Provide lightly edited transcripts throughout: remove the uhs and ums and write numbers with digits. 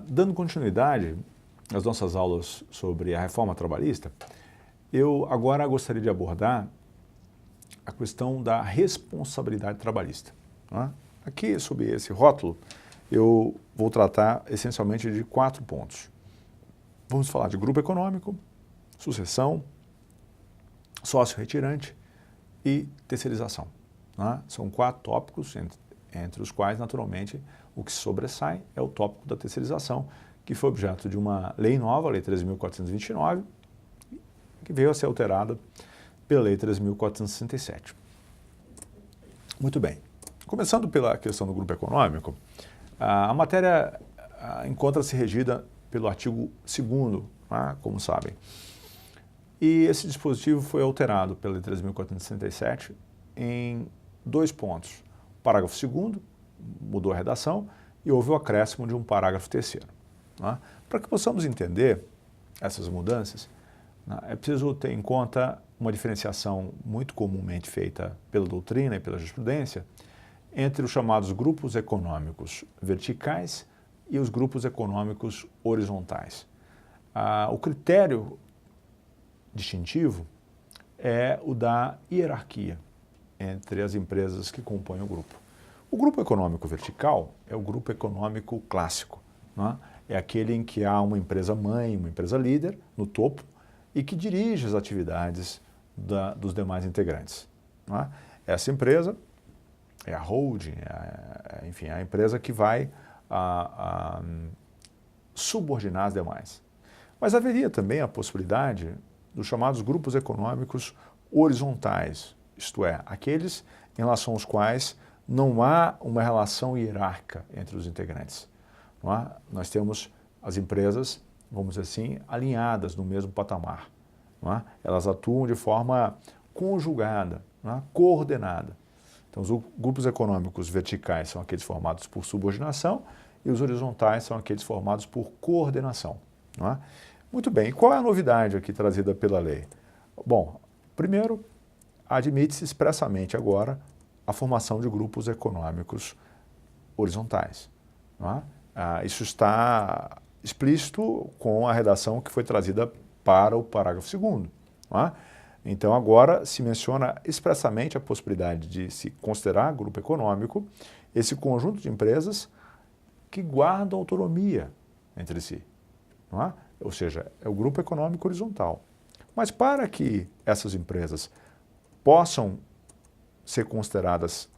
Dando continuidade às nossas aulas sobre a reforma trabalhista, eu agora gostaria de abordar a questão da responsabilidade trabalhista. Né? Aqui, sob esse rótulo, eu vou tratar essencialmente de 4 pontos. Vamos falar de grupo econômico, sucessão, sócio retirante e terceirização. Né? São 4 tópicos, entre os quais, naturalmente, o que sobressai é o tópico da terceirização, que foi objeto de uma lei nova, a Lei 13.429, que veio a ser alterada pela Lei 13.467. Muito bem. Começando pela questão do grupo econômico, a matéria encontra-se regida pelo artigo 2º, como sabem. E esse dispositivo foi alterado pela Lei 13.467 em 2 pontos. O parágrafo 2º mudou a redação e houve o acréscimo de um parágrafo 3º. Para que possamos entender essas mudanças, é preciso ter em conta uma diferenciação muito comumente feita pela doutrina e pela jurisprudência entre os chamados grupos econômicos verticais e os grupos econômicos horizontais. O critério distintivo é o da hierarquia entre as empresas que compõem o grupo. O grupo econômico vertical é o grupo econômico clássico. É aquele em que há uma empresa mãe, uma empresa líder no topo e que dirige as atividades dos demais integrantes. Essa empresa é a holding, enfim, é a empresa que vai subordinar as demais. Mas haveria também a possibilidade dos chamados grupos econômicos horizontais, isto é, aqueles em relação aos quais não há uma relação hierárquica entre os integrantes. Nós temos as empresas, vamos dizer assim, alinhadas no mesmo patamar. Elas atuam de forma conjugada, coordenada. Então, os grupos econômicos verticais são aqueles formados por subordinação e os horizontais são aqueles formados por coordenação. Muito bem, e qual é a novidade aqui trazida pela lei? Bom, primeiro, admite-se expressamente agora a formação de grupos econômicos horizontais. Isso está explícito com a redação que foi trazida para o parágrafo 2º. Então, agora se menciona expressamente a possibilidade de se considerar grupo econômico esse conjunto de empresas que guardam autonomia entre si. Ou seja, é o grupo econômico horizontal. Mas para que essas empresas possam ser consideradas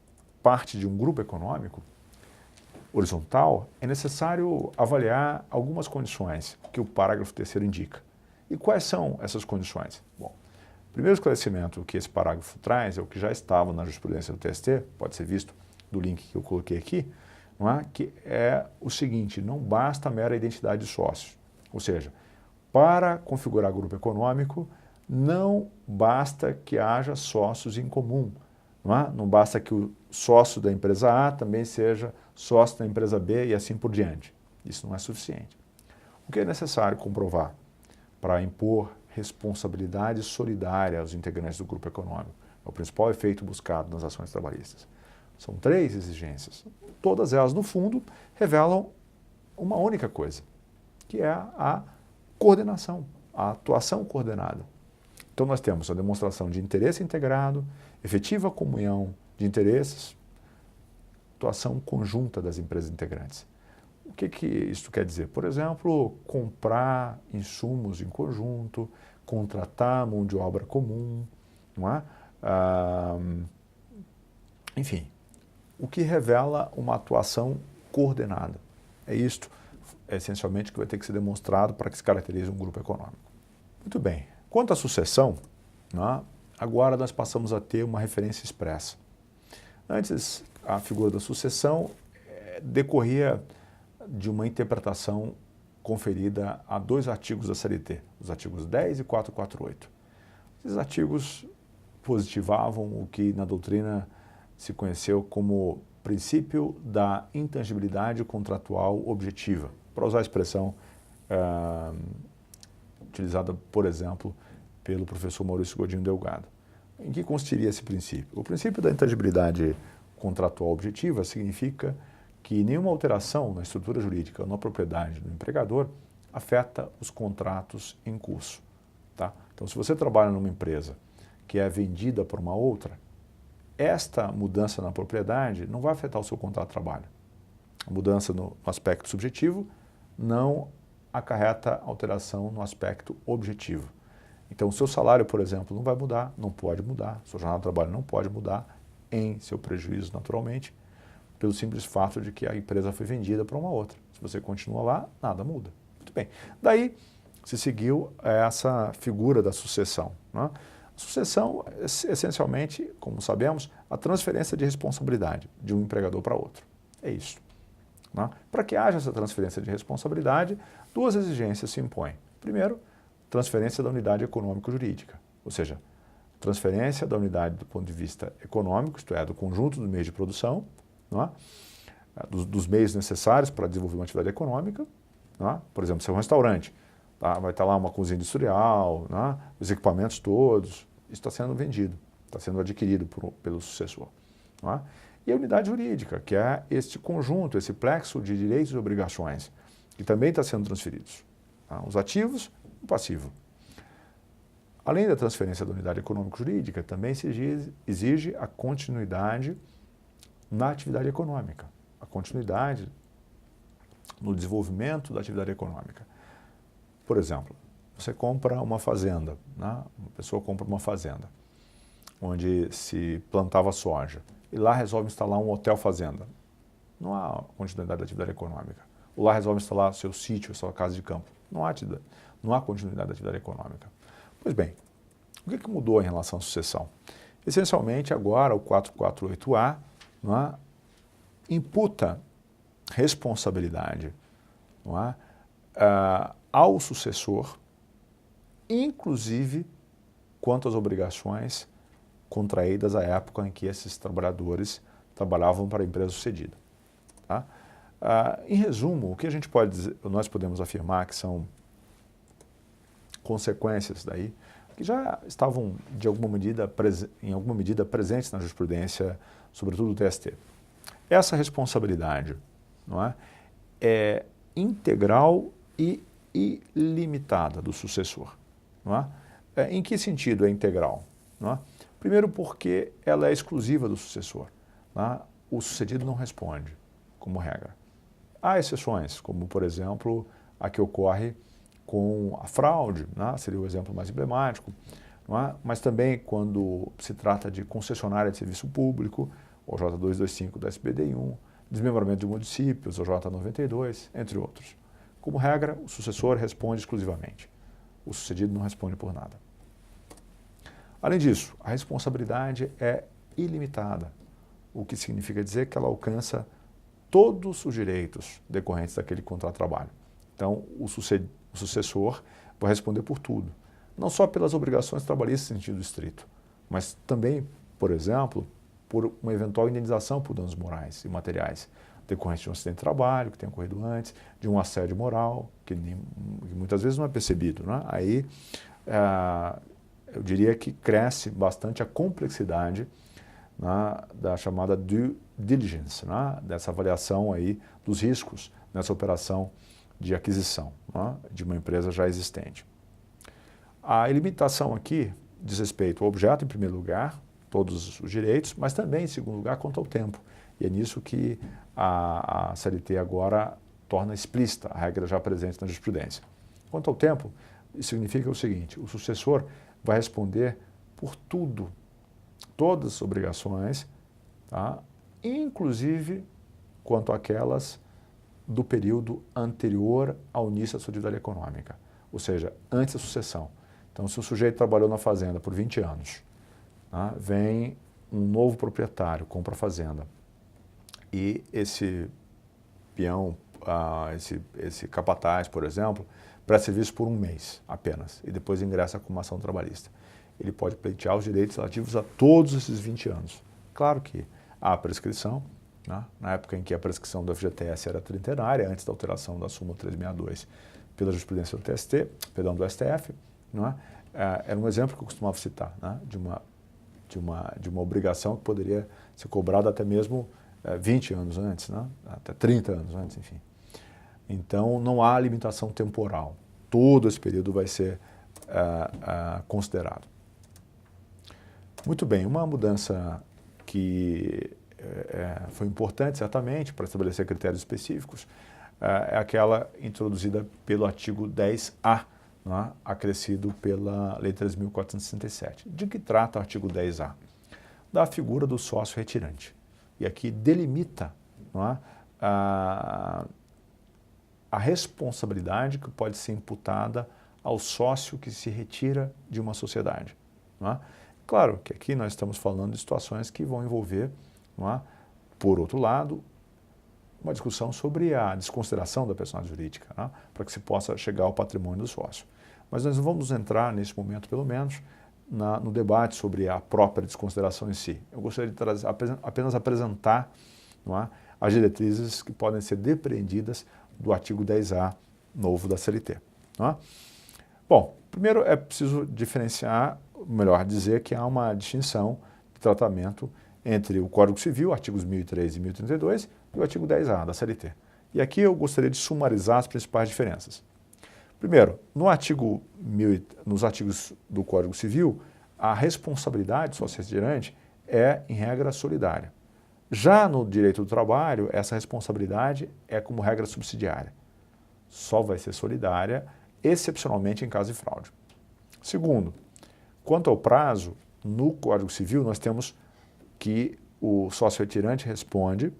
parte de um grupo econômico horizontal, é necessário avaliar algumas condições que o parágrafo 3º indica. E quais são essas condições? Bom, o primeiro esclarecimento que esse parágrafo traz é o que já estava na jurisprudência do TST, pode ser visto do link que eu coloquei aqui, que é o seguinte: não basta a mera identidade de sócio. Ou seja, para configurar grupo econômico, não basta que haja sócios em comum. Não basta que o sócio da empresa A também seja sócio da empresa B e assim por diante. Isso não é suficiente. O que é necessário comprovar para impor responsabilidade solidária aos integrantes do grupo econômico? É o principal efeito buscado nas ações trabalhistas. São 3 exigências. Todas elas, no fundo, revelam uma única coisa, que é a coordenação, a atuação coordenada. Então, nós temos a demonstração de interesse integrado, efetiva comunhão de interesses, atuação conjunta das empresas integrantes. O que isso quer dizer? Por exemplo, comprar insumos em conjunto, contratar mão de obra comum, enfim, o que revela uma atuação coordenada. É isto, essencialmente, que vai ter que ser demonstrado para que se caracterize um grupo econômico. Muito bem. Quanto à sucessão, agora nós passamos a ter uma referência expressa. Antes, a figura da sucessão decorria de uma interpretação conferida a 2 artigos da CLT, os artigos 10 e 448. Esses artigos positivavam o que na doutrina se conheceu como princípio da intangibilidade contratual objetiva, para usar a expressão utilizada, por exemplo, pelo professor Maurício Godinho Delgado. Em que consistiria esse princípio? O princípio da intangibilidade contratual objetiva significa que nenhuma alteração na estrutura jurídica ou na propriedade do empregador afeta os contratos em curso. Tá? Então, se você trabalha numa empresa que é vendida por uma outra, esta mudança na propriedade não vai afetar o seu contrato de trabalho. A mudança no aspecto subjetivo não acarreta alteração no aspecto objetivo. Então, o seu salário, por exemplo, não vai mudar, não pode mudar, sua jornada de trabalho não pode mudar, em seu prejuízo, naturalmente, pelo simples fato de que a empresa foi vendida para uma outra. Se você continua lá, nada muda. Muito bem. Daí se seguiu essa figura da sucessão. Né? A sucessão é, essencialmente, como sabemos, a transferência de responsabilidade de um empregador para outro. É isso. Né? Para que haja essa transferência de responsabilidade, duas exigências se impõem. Primeiro, transferência da unidade econômico-jurídica, ou seja, transferência da unidade do ponto de vista econômico, isto é, do conjunto dos meios de produção, não é? dos meios necessários para desenvolver uma atividade econômica. Não é? Por exemplo, se é um restaurante, tá? Vai estar lá uma cozinha industrial, não é? Os equipamentos todos, isso está sendo vendido, está sendo adquirido pelo sucessor. Não é? E a unidade jurídica, que é este conjunto, esse plexo de direitos e obrigações, que também está sendo transferidos. Tá? Os ativos e o passivo. Além da transferência da unidade econômico-jurídica, também se exige a continuidade na atividade econômica, a continuidade no desenvolvimento da atividade econômica. Por exemplo, você compra uma fazenda, né? Uma pessoa compra uma fazenda, onde se plantava soja, e lá resolve instalar um hotel-fazenda. Não há continuidade da atividade econômica. Ou lá resolve instalar seu sítio, sua casa de campo. Não há continuidade da atividade econômica. Pois bem, o que mudou em relação à sucessão? Essencialmente, agora o 448A, não é, imputa responsabilidade, não é, ao sucessor, inclusive quanto às obrigações contraídas à época em que esses trabalhadores trabalhavam para a empresa sucedida. Tá? Em resumo, o que a gente pode dizer, nós podemos afirmar que são consequências daí, que já estavam em alguma medida presentes na jurisprudência, sobretudo do TST. Essa responsabilidade, não é, é integral e ilimitada do sucessor. Não é? Em que sentido é integral? Não é? Primeiro porque ela é exclusiva do sucessor. Não é? O sucedido não responde, como regra. Há exceções, como por exemplo a que ocorre com a fraude, né? Seria o exemplo mais emblemático, não é? Mas também quando se trata de concessionária de serviço público, o J225 da SBDI1, desmembramento de municípios, o J92, entre outros. Como regra, o sucessor responde exclusivamente. O sucedido não responde por nada. Além disso, a responsabilidade é ilimitada, o que significa dizer que ela alcança todos os direitos decorrentes daquele contrato de trabalho. Então, o sucessor vai responder por tudo, não só pelas obrigações trabalhistas em sentido estrito, mas também, por exemplo, por uma eventual indenização por danos morais e materiais, decorrente de um acidente de trabalho que tenha ocorrido antes, de um assédio moral, que muitas vezes não é percebido. Né? Aí, eu diria que cresce bastante a complexidade, né, da chamada due diligence, né, dessa avaliação aí dos riscos nessa operação de aquisição, né, de uma empresa já existente. A ilimitação aqui diz respeito ao objeto, em primeiro lugar, todos os direitos, mas também, em segundo lugar, quanto ao tempo. E é nisso que a CLT agora torna explícita a regra já presente na jurisprudência. Quanto ao tempo, isso significa o seguinte: o sucessor vai responder por tudo, todas as obrigações, tá? Inclusive quanto àquelas do período anterior ao início da sua atividade econômica, ou seja, antes da sucessão. Então, se o sujeito trabalhou na fazenda por 20 anos, tá? Vem um novo proprietário, compra a fazenda, e esse peão, esse capataz, por exemplo, presta serviço por um mês apenas, e depois ingressa com uma ação trabalhista. Ele pode pleitear os direitos relativos a todos esses 20 anos. Claro que há prescrição, né? Na época em que a prescrição do FGTS era trintenária, antes da alteração da súmula 362 pela jurisprudência do TST, perdão, do STF, não é? Era um exemplo que eu costumava citar, né? de uma obrigação que poderia ser cobrada até mesmo 20 anos antes, né? Até 30 anos antes, enfim. Então, não há limitação temporal. Todo esse período vai ser considerado. Muito bem, uma mudança que foi importante, certamente, para estabelecer critérios específicos, é aquela introduzida pelo artigo 10A, né, acrescido pela Lei 3.467. De que trata o artigo 10A? Da figura do sócio retirante. E aqui delimita, né, a responsabilidade que pode ser imputada ao sócio que se retira de uma sociedade. Né? Claro que aqui nós estamos falando de situações que vão envolver, por outro lado, uma discussão sobre a desconsideração da personalidade jurídica, para que se possa chegar ao patrimônio do sócio. Mas nós não vamos entrar, nesse momento pelo menos, no debate sobre a própria desconsideração em si. Eu gostaria de apenas apresentar as diretrizes que podem ser depreendidas do artigo 10A novo da CLT. Bom, primeiro é preciso diferenciar, melhor dizer que há uma distinção de tratamento entre o Código Civil, artigos 1003 e 1032, e o artigo 10A da CLT. E aqui eu gostaria de sumarizar as principais diferenças. Primeiro, nos artigos do Código Civil, a responsabilidade sócio-retirante é, em regra, solidária. Já no direito do trabalho, essa responsabilidade é como regra subsidiária. Só vai ser solidária, excepcionalmente em caso de fraude. Segundo, quanto ao prazo, no Código Civil nós temos que o sócio-retirante responde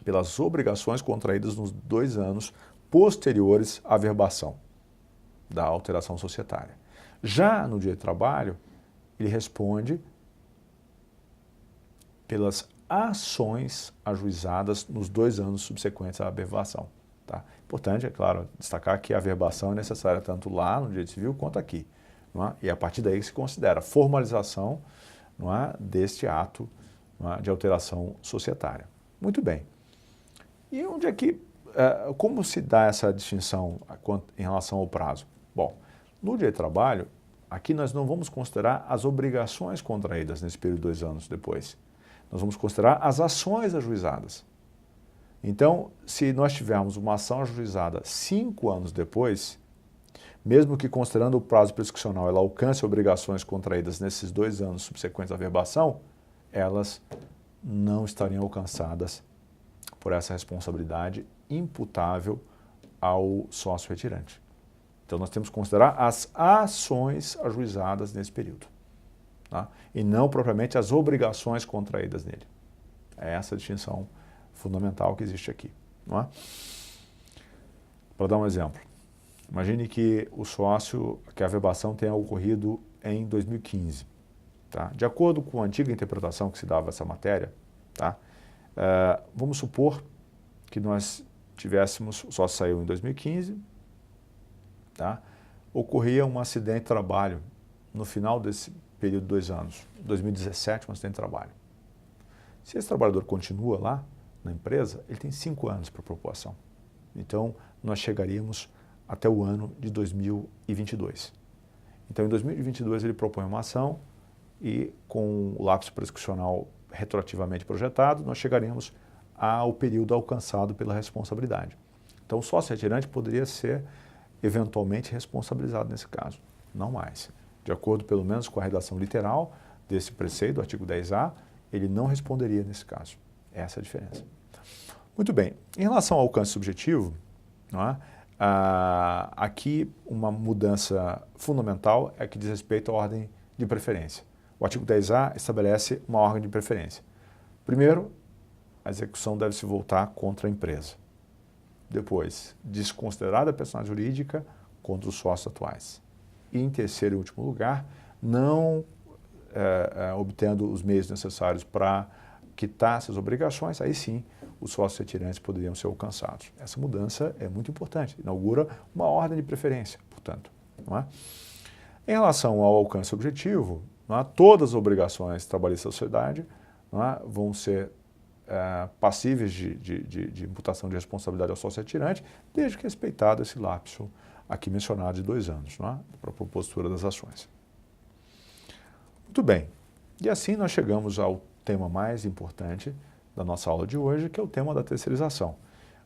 pelas obrigações contraídas nos 2 anos posteriores à averbação da alteração societária. Já no direito do trabalho, ele responde pelas ações ajuizadas nos 2 anos subsequentes à averbação. Tá? Importante, é claro, destacar que a averbação é necessária tanto lá no direito civil quanto aqui. E a partir daí se considera a formalização deste ato de alteração societária. Muito bem. E onde é que, como se dá essa distinção em relação ao prazo? Bom, no direito do trabalho, aqui nós não vamos considerar as obrigações contraídas nesse período de 2 anos depois. Nós vamos considerar as ações ajuizadas. Então, se nós tivermos uma ação ajuizada 5 anos depois, mesmo que considerando o prazo prescricional ela alcance obrigações contraídas nesses 2 anos subsequentes à averbação, elas não estariam alcançadas por essa responsabilidade imputável ao sócio retirante. Então, nós temos que considerar as ações ajuizadas nesse período, tá? E não propriamente as obrigações contraídas nele. É essa a distinção fundamental que existe aqui. Para dar um exemplo, imagine que a averbação tenha ocorrido em 2015. Tá? De acordo com a antiga interpretação que se dava essa matéria, tá? Vamos supor que nós tivéssemos, o sócio saiu em 2015, tá? Ocorria um acidente de trabalho no final desse período de 2 anos, 2017, um acidente de trabalho. Se esse trabalhador continua lá na empresa, ele tem 5 anos para propor. Então, nós chegaríamos até o ano de 2022. Então, em 2022, ele propõe uma ação e, com o lapso prescricional retroativamente projetado, nós chegaríamos ao período alcançado pela responsabilidade. Então, o sócio retirante poderia ser eventualmente responsabilizado nesse caso, não mais. De acordo, pelo menos, com a redação literal desse preceito, do artigo 10A, ele não responderia nesse caso. Essa é a diferença. Muito bem. Em relação ao alcance subjetivo, aqui uma mudança fundamental é que diz respeito à ordem de preferência. O artigo 10A estabelece uma ordem de preferência. Primeiro, a execução deve se voltar contra a empresa. Depois, desconsiderada a personalidade jurídica contra os sócios atuais. E, em terceiro e último lugar, não obtendo os meios necessários para quitar essas obrigações, aí sim os sócios retirantes poderiam ser alcançados. Essa mudança é muito importante, inaugura uma ordem de preferência, portanto. Em relação ao alcance objetivo, todas as obrigações trabalhistas da sociedade vão ser passíveis de imputação de responsabilidade ao sócio retirante, desde que respeitado esse lapso aqui mencionado de 2 anos, para a propositura das ações. Muito bem. E assim nós chegamos ao tema mais importante, da nossa aula de hoje, que é o tema da terceirização.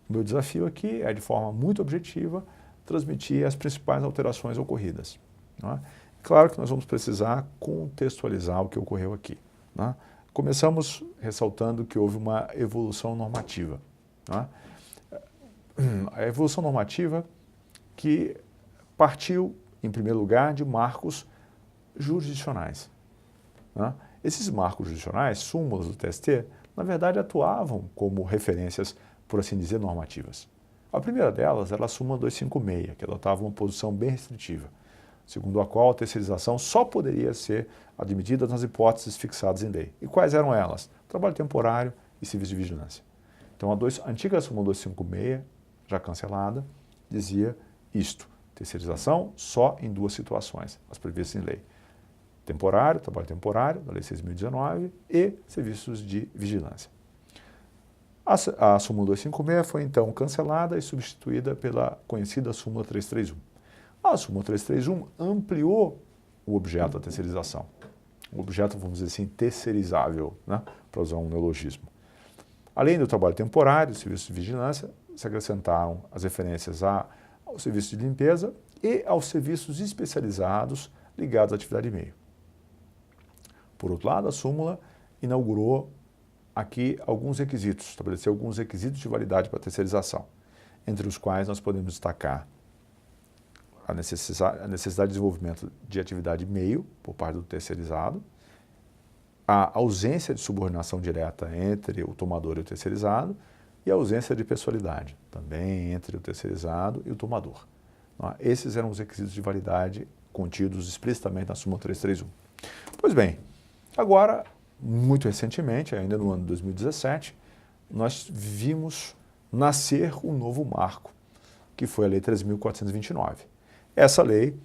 O meu desafio aqui é, de forma muito objetiva, transmitir as principais alterações ocorridas. Não é? Claro que nós vamos precisar contextualizar o que ocorreu aqui. Não é? Começamos ressaltando que houve uma evolução normativa. Não é? A evolução normativa que partiu, em primeiro lugar, de marcos jurisdicionais. Né? Esses marcos jurisdicionais, súmulas do TST, na verdade atuavam como referências, por assim dizer, normativas. A primeira delas era a súmula 256, que adotava uma posição bem restritiva, segundo a qual a terceirização só poderia ser admitida nas hipóteses fixadas em lei. E quais eram elas? Trabalho temporário e serviço de vigilância. Então a antiga súmula 256, já cancelada, dizia isto: terceirização só em duas situações, as previstas em lei. Temporário, trabalho temporário, da Lei 6.019, e serviços de vigilância. A súmula 256 foi então cancelada e substituída pela conhecida súmula 331. A súmula 331 ampliou o objeto da terceirização. O objeto, vamos dizer assim, terceirizável, né? Para usar um neologismo. Além do trabalho temporário, do serviço de vigilância, se acrescentaram as referências ao serviço de limpeza e aos serviços especializados ligados à atividade de meio. Por outro lado, a súmula inaugurou aqui alguns requisitos, estabeleceu alguns requisitos de validade para a terceirização, entre os quais nós podemos destacar a necessidade de desenvolvimento de atividade meio por parte do terceirizado, a ausência de subordinação direta entre o tomador e o terceirizado e a ausência de pessoalidade, também entre o terceirizado e o tomador. Esses eram os requisitos de validade contidos explicitamente na súmula 331. Pois bem, agora, muito recentemente, ainda no ano de 2017, nós vimos nascer um novo marco, que foi a Lei 3.429. Essa lei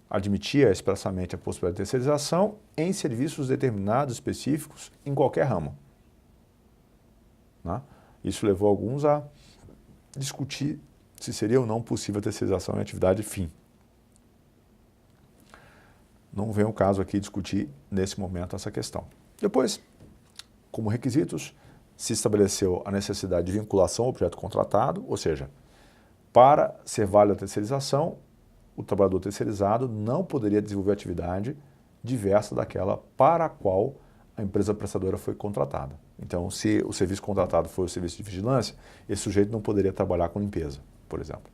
admitia expressamente a possibilidade de terceirização em serviços determinados, específicos, em qualquer ramo. Né? Isso levou alguns a discutir se seria ou não possível a terceirização em atividade fim. Não vem o caso aqui discutir, nesse momento, essa questão. Depois, como requisitos, se estabeleceu a necessidade de vinculação ao objeto contratado, ou seja, para ser válida a terceirização, o trabalhador terceirizado não poderia desenvolver atividade diversa daquela para a qual a empresa prestadora foi contratada. Então, se o serviço contratado for o serviço de vigilância, esse sujeito não poderia trabalhar com limpeza, por exemplo.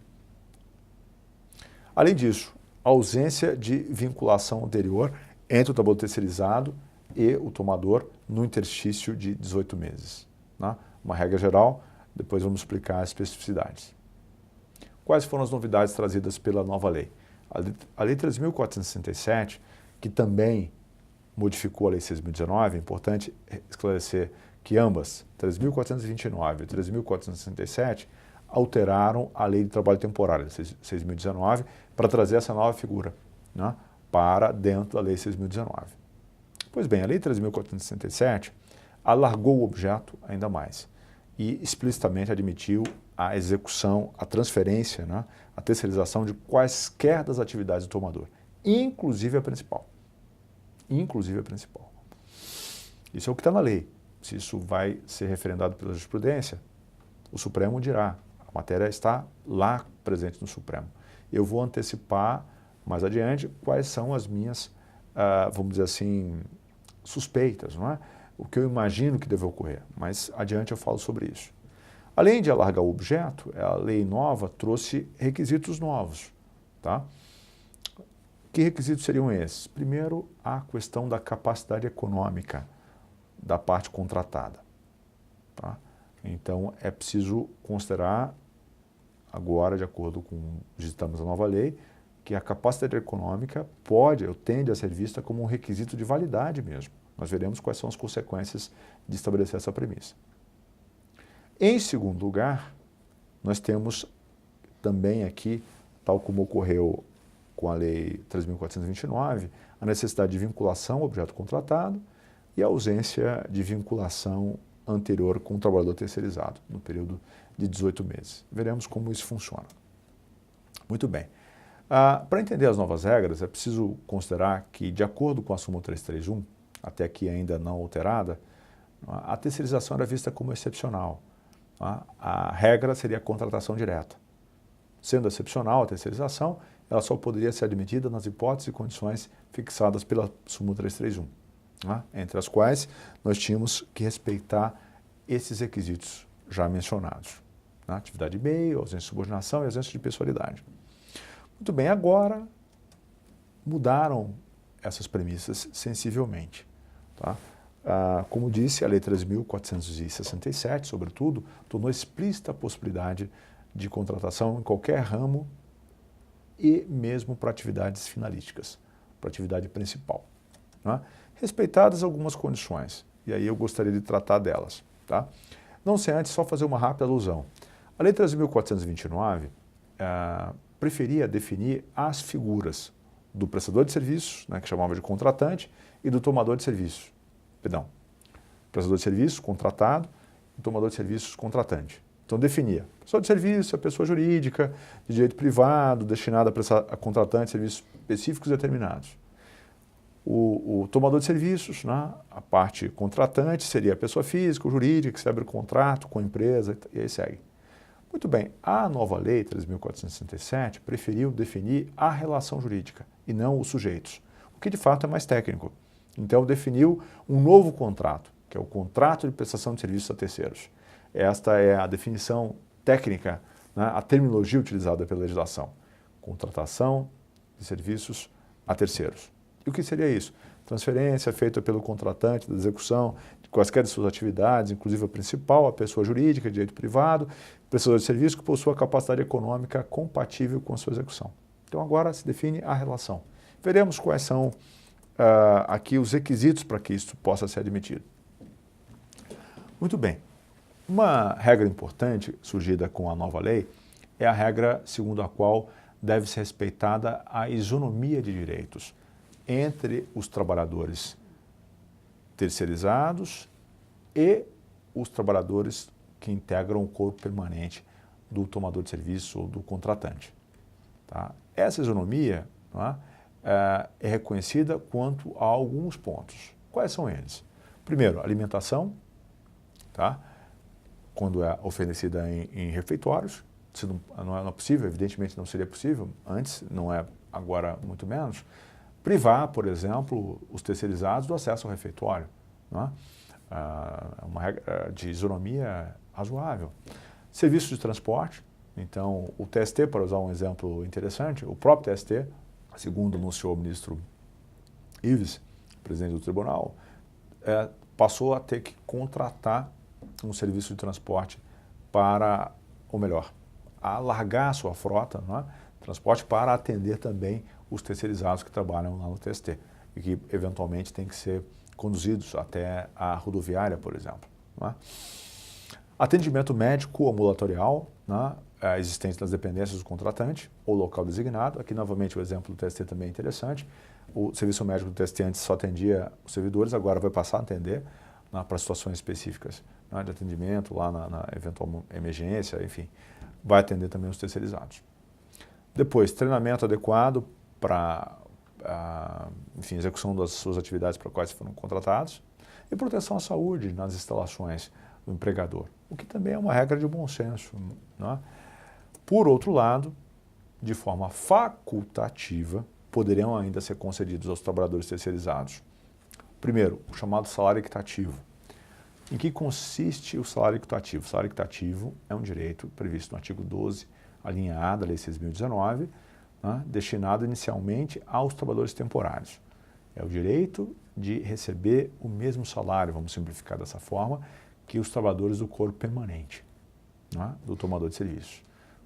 Além disso, a ausência de vinculação anterior entre o trabalhador terceirizado e o tomador no interstício de 18 meses. Né? Uma regra geral, depois vamos explicar as especificidades. Quais foram as novidades trazidas pela nova lei? A Lei 3.467, que também modificou a Lei 6.019, é importante esclarecer que ambas, 3.429 e 3.467, alteraram a Lei de Trabalho Temporário, 6.019, para trazer essa nova figura, né, para dentro da Lei 6.019. Pois bem, a Lei 3.467 alargou o objeto ainda mais e explicitamente admitiu a execução, a transferência, né, a terceirização de quaisquer das atividades do tomador, inclusive a principal. Inclusive a principal. Isso é o que está na lei. Se isso vai ser referendado pela jurisprudência, o Supremo dirá. A matéria está lá presente no Supremo. Eu vou antecipar mais adiante quais são as minhas, vamos dizer assim, suspeitas, não é? O que eu imagino que deve ocorrer, mas adiante eu falo sobre isso. Além de alargar o objeto, a lei nova trouxe requisitos novos. Tá? Que requisitos seriam esses? Primeiro, a questão da capacidade econômica da parte contratada. Tá? Então, é preciso considerar, agora, de acordo com digitamos a nova lei, que a capacidade econômica pode, ou tende a ser vista como um requisito de validade mesmo. Nós veremos quais são as consequências de estabelecer essa premissa. Em segundo lugar, nós temos também aqui, tal como ocorreu com a Lei 3.429, a necessidade de vinculação ao objeto contratado e a ausência de vinculação anterior com o trabalhador terceirizado, no período de 18 meses. Veremos como isso funciona. Muito bem. Para entender as novas regras, é preciso considerar que, de acordo com a súmula 331, até aqui ainda não alterada, A terceirização era vista como excepcional. A regra seria a contratação direta. Sendo excepcional a terceirização, ela só poderia ser admitida nas hipóteses e condições fixadas pela súmula 331, entre as quais nós tínhamos que respeitar esses requisitos já mencionados. Atividade de meio, ausência de subordinação e ausência de pessoalidade. Muito bem, agora mudaram essas premissas sensivelmente. Como disse, a Lei 3.467, sobretudo, tornou explícita a possibilidade de contratação em qualquer ramo e mesmo para atividades finalísticas, para atividade principal. Respeitadas algumas condições, e aí eu gostaria de tratar delas. Não sei antes só fazer uma rápida alusão. A Lei 3.429 preferia definir as figuras do prestador de serviços, que chamava de contratante, e do tomador de serviços. Perdão, prestador de serviços, contratado, e tomador de serviços, contratante. Então definia, prestador de serviço, a pessoa jurídica, de direito privado, destinada a contratantes de serviços específicos determinados. O tomador de serviços, a parte contratante, seria a pessoa física ou jurídica que se abre o contrato com a empresa e aí segue. Muito bem, a nova lei 3.467 preferiu definir a relação jurídica e não os sujeitos, o que de fato é mais técnico. Então definiu um novo contrato, que é o contrato de prestação de serviços a terceiros. Esta é a definição técnica, a terminologia utilizada pela legislação. Contratação de serviços a terceiros. E o que seria isso? Transferência feita pelo contratante da execução de quaisquer de suas atividades, inclusive a principal, a pessoa jurídica de direito privado, prestador de serviço que possua capacidade econômica compatível com a sua execução. Então agora se define a relação. Veremos quais são aqui os requisitos para que isso possa ser admitido. Muito bem. Uma regra importante surgida com a nova lei é a regra segundo a qual deve ser respeitada a isonomia de direitos entre os trabalhadores terceirizados e os trabalhadores que integram o corpo permanente do tomador de serviço ou do contratante. Essa isonomia é reconhecida quanto a alguns pontos. Quais são eles? Primeiro, alimentação, quando é oferecida em refeitórios, se não é possível, evidentemente não seria possível, antes, não é agora muito menos, privar, por exemplo, os terceirizados do acesso ao refeitório. É uma regra de isonomia razoável. Serviços de transporte, então o TST, para usar um exemplo interessante, o próprio TST, segundo anunciou o ministro Ives, presidente do tribunal, passou a ter que contratar um serviço de transporte para, ou melhor, alargar a sua frota, transporte para atender também os terceirizados que trabalham lá no TST e que eventualmente têm que ser conduzidos até a rodoviária, por exemplo. Atendimento médico ambulatorial, existente nas dependências do contratante ou local designado. Aqui, novamente, o exemplo do TST também é interessante. O serviço médico do TST antes só atendia os servidores, agora vai passar a atender para situações específicas de atendimento, lá na eventual emergência, enfim, vai atender também os terceirizados. Depois, treinamento adequado para execução das suas atividades para as quais foram contratados e proteção à saúde nas instalações do empregador, o que também é uma regra de bom senso. Por outro lado, de forma facultativa, poderiam ainda ser concedidos aos trabalhadores terceirizados. Primeiro, o chamado salário equitativo. Em que consiste o salário equitativo? O salário equitativo é um direito previsto no artigo 12, a linha A da Lei 6.019, destinado inicialmente aos trabalhadores temporários. É o direito de receber o mesmo salário, vamos simplificar dessa forma, que os trabalhadores do corpo permanente, do tomador de serviços.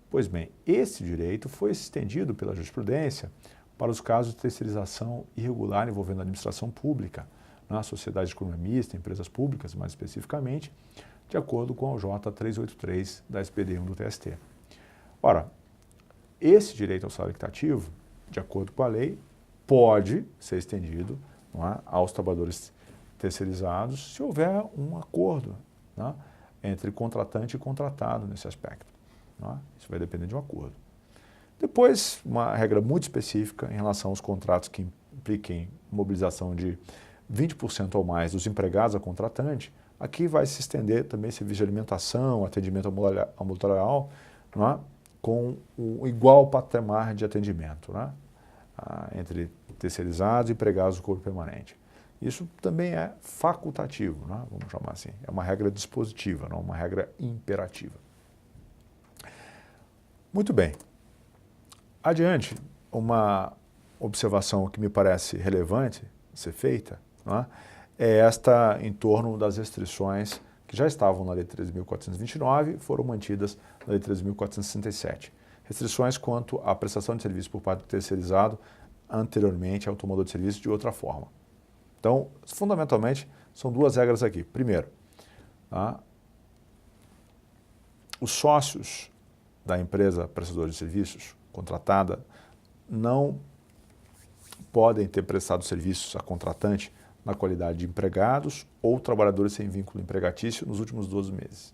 Pois bem, esse direito foi estendido pela jurisprudência para os casos de terceirização irregular envolvendo a administração pública, sociedade de economia mista, empresas públicas, mais especificamente, de acordo com o J 383 da SPD 1 do TST. Ora, esse direito ao salário equitativo, de acordo com a lei, pode ser estendido aos trabalhadores terceirizados se houver um acordo entre contratante e contratado nesse aspecto. Isso vai depender de um acordo. Depois, uma regra muito específica em relação aos contratos que impliquem mobilização de 20% ou mais dos empregados a contratante Aqui vai se estender também serviço de alimentação, atendimento ambulatorial, não é? Com um igual patamar de atendimento, né? Entre terceirizados e empregados do corpo permanente. Isso também é facultativo, né? Vamos chamar assim. É uma regra dispositiva, não uma regra imperativa. Muito bem. Adiante, uma observação que me parece relevante ser feita, né, é esta em torno das restrições que já estavam na Lei 13.429 e foram mantidas na Lei 13.467. Restrições quanto à prestação de serviço por parte do terceirizado anteriormente ao tomador de serviço de outra forma. Então, fundamentalmente, são duas regras aqui. Primeiro, tá, os sócios da empresa prestadora de serviços contratada não podem ter prestado serviços a contratante na qualidade de empregados ou trabalhadores sem vínculo empregatício nos últimos 12 meses.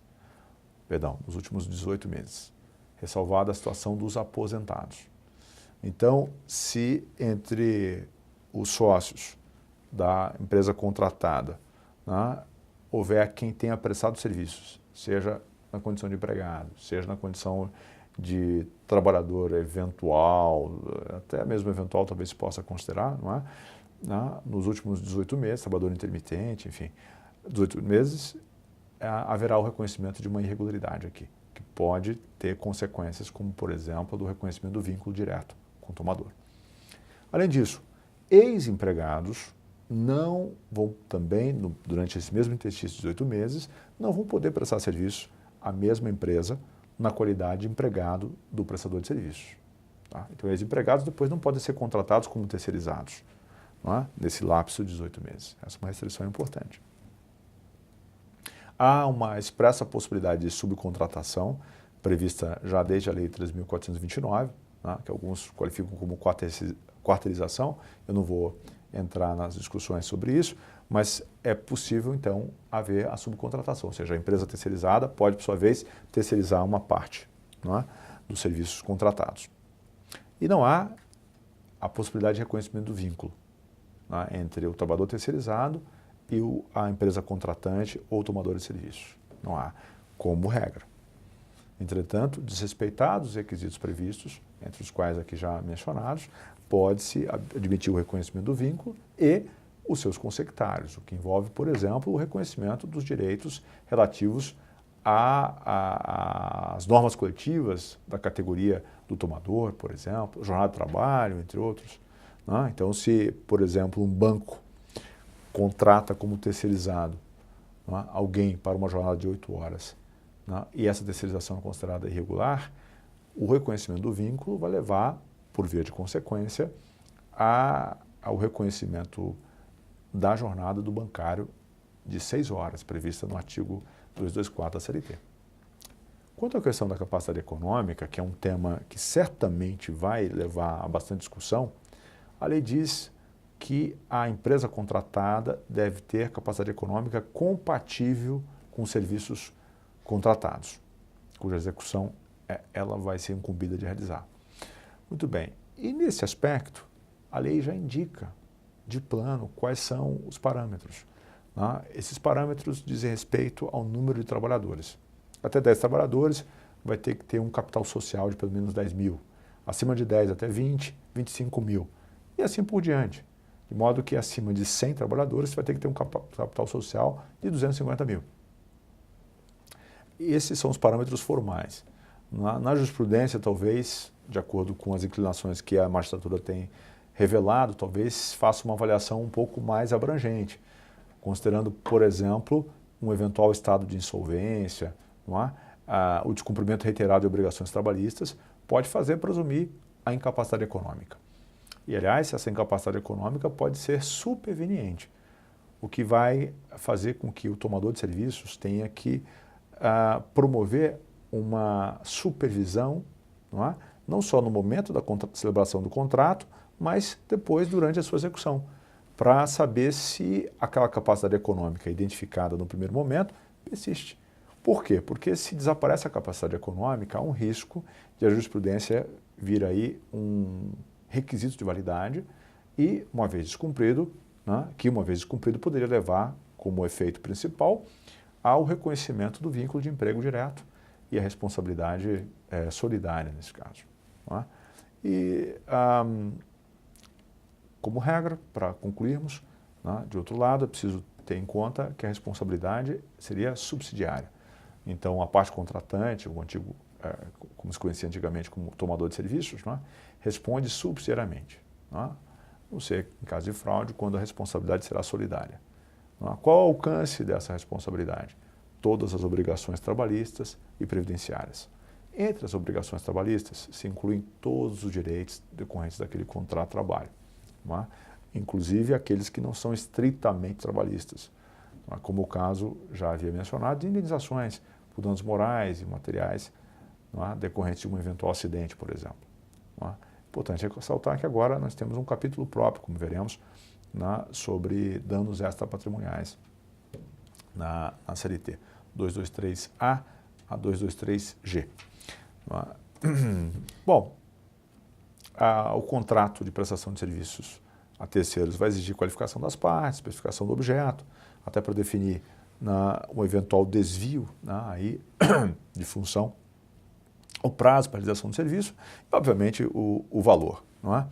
Perdão, nos últimos 18 meses. Ressalvada a situação dos aposentados. Então, se entre os sócios da empresa contratada, né, houver quem tenha prestado serviços, seja na condição de empregado, seja na condição de trabalhador eventual, até mesmo eventual talvez se possa considerar, não é? Nos últimos 18 meses, trabalhador intermitente, enfim, 18 meses, haverá o reconhecimento de uma irregularidade aqui, que pode ter consequências como, por exemplo, do reconhecimento do vínculo direto com o tomador. Além disso, ex-empregados não vão também, durante esse mesmo exercício de 18 meses, não vão poder prestar serviço à mesma empresa na qualidade de empregado do prestador de serviços. Tá? Então, ex-empregados depois não podem ser contratados como terceirizados, não é? Nesse lapso de 18 meses. Essa é uma restrição importante. Há uma expressa possibilidade de subcontratação, prevista já desde a Lei 3.429, né, que alguns qualificam como quarteirização. Eu não vou entrar nas discussões sobre isso, mas é possível, então, haver a subcontratação, ou seja, a empresa terceirizada pode, por sua vez, terceirizar uma parte, não é, dos serviços contratados. E não há a possibilidade de reconhecimento do vínculo, né, entre o trabalhador terceirizado e a empresa contratante ou tomador de serviços. Não há como regra. Entretanto, desrespeitados os requisitos previstos, entre os quais aqui já mencionados, pode-se admitir o reconhecimento do vínculo e os seus consectários, o que envolve, por exemplo, o reconhecimento dos direitos relativos às normas coletivas da categoria do tomador, por exemplo, jornada de trabalho, entre outros. Né? Então, se, por exemplo, um banco contrata como terceirizado, né, alguém para uma jornada de 8 horas, né, e essa terceirização é considerada irregular, o reconhecimento do vínculo vai levar, por via de consequência, ao reconhecimento da jornada do bancário de 6 horas, prevista no artigo 224 da CLT. Quanto à questão da capacidade econômica, que é um tema que certamente vai levar a bastante discussão, a lei diz que a empresa contratada deve ter capacidade econômica compatível com os serviços contratados, cuja execução ela vai ser incumbida de realizar. Muito bem, e nesse aspecto, a lei já indica de plano quais são os parâmetros. Né? Esses parâmetros dizem respeito ao número de trabalhadores. Até 10 trabalhadores vai ter que ter um capital social de pelo menos 10 mil. Acima de 10 até 20, 25 mil. E assim por diante. De modo que acima de 100 trabalhadores você vai ter que ter um capital social de 250 mil. Esses são os parâmetros formais. Na jurisprudência, talvez, de acordo com as inclinações que a magistratura tem revelado, talvez faça uma avaliação um pouco mais abrangente, considerando, por exemplo, um eventual estado de insolvência, não é? O descumprimento reiterado de obrigações trabalhistas pode fazer presumir a incapacidade econômica. E, aliás, essa incapacidade econômica pode ser superveniente, o que vai fazer com que o tomador de serviços tenha que promover uma supervisão, não só no momento da celebração do contrato, mas depois, durante a sua execução, para saber se aquela capacidade econômica identificada no primeiro momento persiste. Por quê? Porque se desaparece a capacidade econômica, há um risco de a jurisprudência vir aí um requisito de validade e, uma vez descumprido, que uma vez descumprido poderia levar como efeito principal, há o reconhecimento do vínculo de emprego direto e a responsabilidade solidária nesse caso. Não é? E, como regra, para concluirmos, né, de outro lado, é preciso ter em conta que a responsabilidade seria subsidiária. Então, a parte contratante, o antigo, como se conhecia antigamente como tomador de serviços, né, responde subsidiariamente. Né? Não sei, em caso de fraude, quando a responsabilidade será solidária. Né? Qual o alcance dessa responsabilidade? Todas as obrigações trabalhistas e previdenciárias. Entre as obrigações trabalhistas se incluem todos os direitos decorrentes daquele contrato de trabalho, né? Inclusive aqueles que não são estritamente trabalhistas, né? Como o caso já havia mencionado de indenizações por danos morais e materiais, né? Decorrentes de um eventual acidente, por exemplo. Né? Importante ressaltar que agora nós temos um capítulo próprio, como veremos, né? Sobre danos extrapatrimoniais na CLT, 223A a 223G. Bom, o contrato de prestação de serviços a terceiros vai exigir qualificação das partes, especificação do objeto, até para definir um eventual desvio, né, aí, de função, o prazo para realização do serviço e, obviamente, o valor. Não é?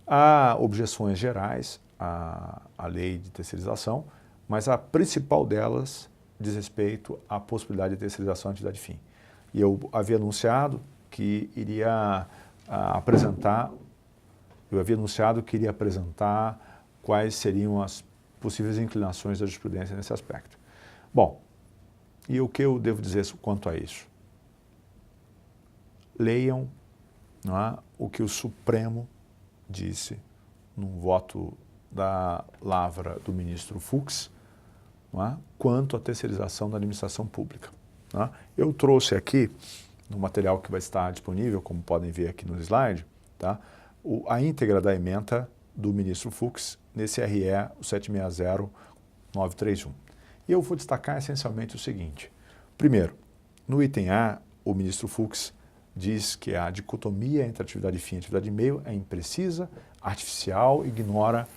Há objeções gerais à lei de terceirização, mas a principal delas diz respeito à possibilidade de terceirização da atividade fim. E eu havia anunciado que iria apresentar quais seriam as possíveis inclinações da jurisprudência nesse aspecto. Bom, e o que eu devo dizer quanto a isso? Leiam, não é, o que o Supremo disse num voto da lavra do ministro Fux, não é, quanto à terceirização da administração pública. Não é? Eu trouxe aqui, no material que vai estar disponível, como podem ver aqui no slide, tá, a íntegra da ementa do ministro Fux nesse RE 760931. E eu vou destacar essencialmente o seguinte. Primeiro, no item A, o ministro Fux diz que a dicotomia entre atividade fim e atividade meio é imprecisa, artificial, ignora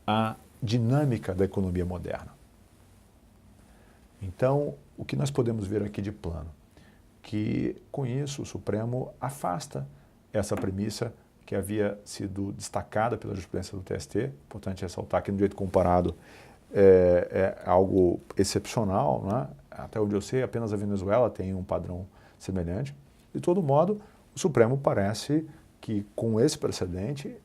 a dinâmica da economia moderna. Então, o que nós podemos ver aqui de plano? Que, com isso, o Supremo afasta essa premissa que havia sido destacada pela jurisprudência do TST. Importante ressaltar que no direito comparado é algo excepcional, né? Até onde eu sei, apenas a Venezuela tem um padrão semelhante. De todo modo, o Supremo parece que, com esse precedente,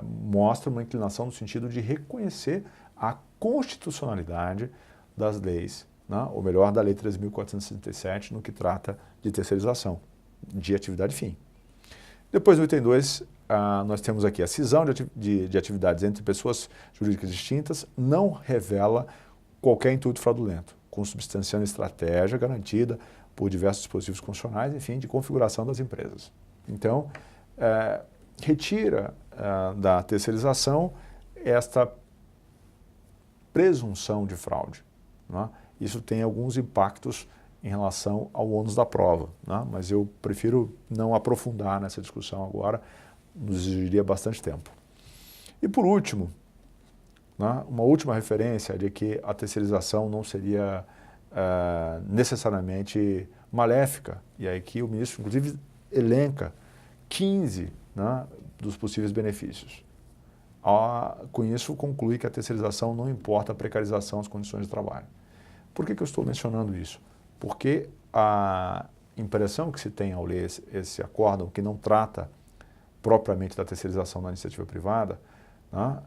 mostra uma inclinação no sentido de reconhecer a constitucionalidade das leis, né? Ou melhor, da Lei 13.467, no que trata de terceirização de atividade fim. Depois, no item 2, nós temos aqui a cisão de atividades entre pessoas jurídicas distintas não revela qualquer intuito fraudulento, consubstanciando estratégia garantida por diversos dispositivos constitucionais, enfim, de configuração das empresas. Então, retira da terceirização esta presunção de fraude. Né? Isso tem alguns impactos em relação ao ônus da prova, né? Mas eu prefiro não aprofundar nessa discussão agora, nos exigiria bastante tempo. E por último, né, uma última referência de que a terceirização não seria necessariamente maléfica, e aí que o ministro, inclusive, elenca 15, né, dos possíveis benefícios. Com isso, conclui que a terceirização não importa a precarização das condições de trabalho. Por que eu estou mencionando isso? Porque a impressão que se tem ao ler esse acórdão, que não trata propriamente da terceirização da iniciativa privada, né,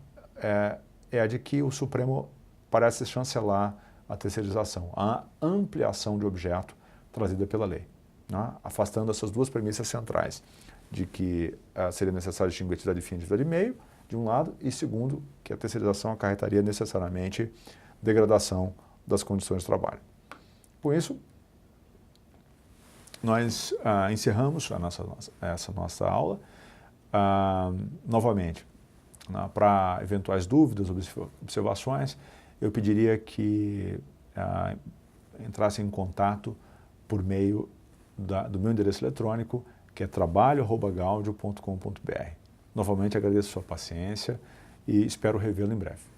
é a de que o Supremo parece chancelar a terceirização, a ampliação de objeto trazida pela lei, né, afastando essas duas premissas centrais, de que seria necessário distinguir atividade fim e atividade meio, de um lado, e segundo, que a terceirização acarretaria necessariamente degradação das condições de trabalho. Com isso, nós encerramos essa nossa aula. Novamente, para eventuais dúvidas, observações, eu pediria que entrassem em contato por meio do meu endereço eletrônico, que é trabalho@gaudio.com.br. Novamente agradeço a sua paciência e espero revê-lo em breve.